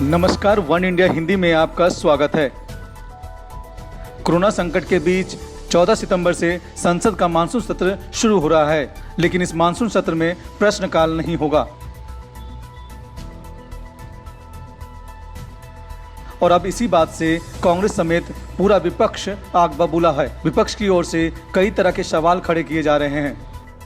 नमस्कार, one India Hindi में आपका स्वागत है। कोरोना संकट के बीच 14 सितंबर से संसद का मानसून सत्र शुरू हो रहा है, लेकिन इस मानसून सत्र में प्रश्नकाल नहीं होगा। और अब इसी बात से कांग्रेस समेत पूरा विपक्ष आग बबूला है। विपक्ष की ओर से कई तरह के सवाल खड़े किए जा रहे हैं।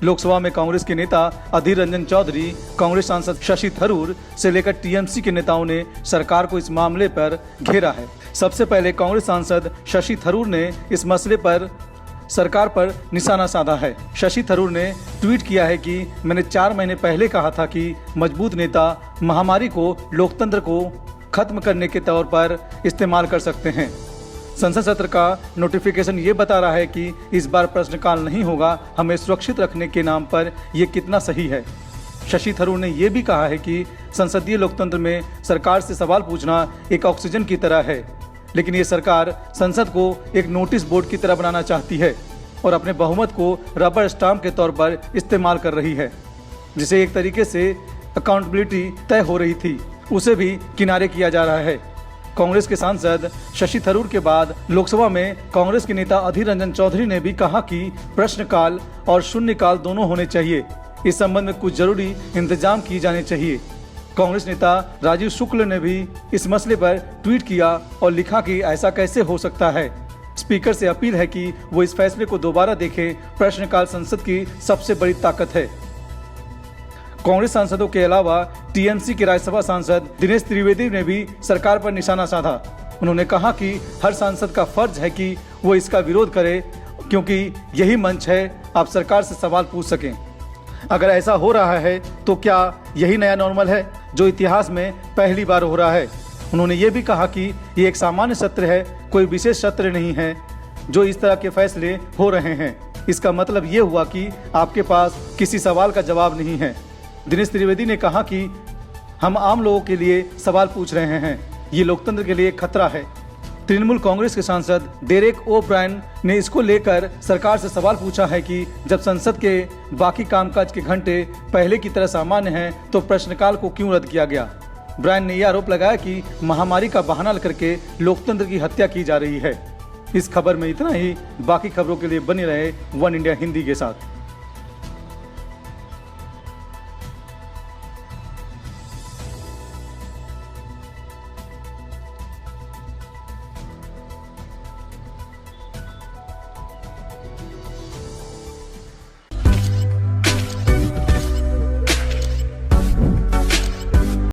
लोकसभा में कांग्रेस के नेता अधीर रंजन चौधरी, कांग्रेस सांसद शशि थरूर से लेकर टीएमसी के नेताओं ने सरकार को इस मामले पर घेरा है। सबसे पहले कांग्रेस सांसद शशि थरूर ने इस मसले पर सरकार पर निशाना साधा है। शशि थरूर ने ट्वीट किया है कि मैंने 4 महीने पहले कहा था कि मजबूत नेता महामारी को लोकतंत्र को खत्म करने के तौर पर इस्तेमाल कर सकते हैं। संसद सत्र का नोटिफिकेशन ये बता रहा है कि इस बार प्रश्नकाल नहीं होगा। हमें सुरक्षित रखने के नाम पर यह कितना सही है। शशि थरूर ने यह भी कहा है कि संसदीय लोकतंत्र में सरकार से सवाल पूछना एक ऑक्सीजन की तरह है, लेकिन ये सरकार संसद को एक नोटिस बोर्ड की तरह बनाना चाहती है और अपने बहुमत को रबर स्टाम्प के तौर पर इस्तेमाल कर रही है, जिसे एक तरीके से अकाउंटेबिलिटी तय हो रही थी उसे भी किनारे किया जा रहा है। कांग्रेस के सांसद शशि थरूर के बाद लोकसभा में कांग्रेस के नेता अधीर रंजन चौधरी ने भी कहा कि प्रश्नकाल और शून्यकाल दोनों होने चाहिए। इस संबंध में कुछ जरूरी इंतजाम किए जाने चाहिए। कांग्रेस नेता राजीव शुक्ल ने भी इस मसले पर ट्वीट किया और लिखा कि ऐसा कैसे हो सकता है। स्पीकर से अपील है कि वो इस फैसले को दोबारा देखें। प्रश्नकाल संसद की सबसे बड़ी ताकत है। कांग्रेस सांसदों के अलावा टीएमसी के राज्यसभा सांसद दिनेश त्रिवेदी ने भी सरकार पर निशाना साधा। उन्होंने कहा कि हर सांसद का फर्ज है कि वो इसका विरोध करे, क्योंकि यही मंच है आप सरकार से सवाल पूछ सकें। अगर ऐसा हो रहा है तो क्या यही नया नॉर्मल है जो इतिहास में पहली बार हो रहा है। उन्होंने ये भी कहा कि ये एक सामान्य सत्र है, कोई विशेष सत्र नहीं है जो इस तरह के फैसले हो रहे हैं। इसका मतलब ये हुआ कि आपके पास किसी सवाल का जवाब नहीं है। दिनेश त्रिवेदी ने कहा कि हम आम लोगों के लिए सवाल पूछ रहे हैं, ये लोकतंत्र के लिए एक खतरा है। तृणमूल कांग्रेस के सांसद डेरेक ओ ब्रायन ने इसको लेकर सरकार से सवाल पूछा है कि जब संसद के बाकी कामकाज के घंटे पहले की तरह सामान्य हैं तो प्रश्नकाल को क्यों रद्द किया गया। ब्रायन ने यह आरोप लगाया कि महामारी का बहाना करके लोकतंत्र की हत्या की जा रही है। इस खबर में इतना ही। बाकी खबरों के लिए बने रहे वन इंडिया हिंदी के साथ।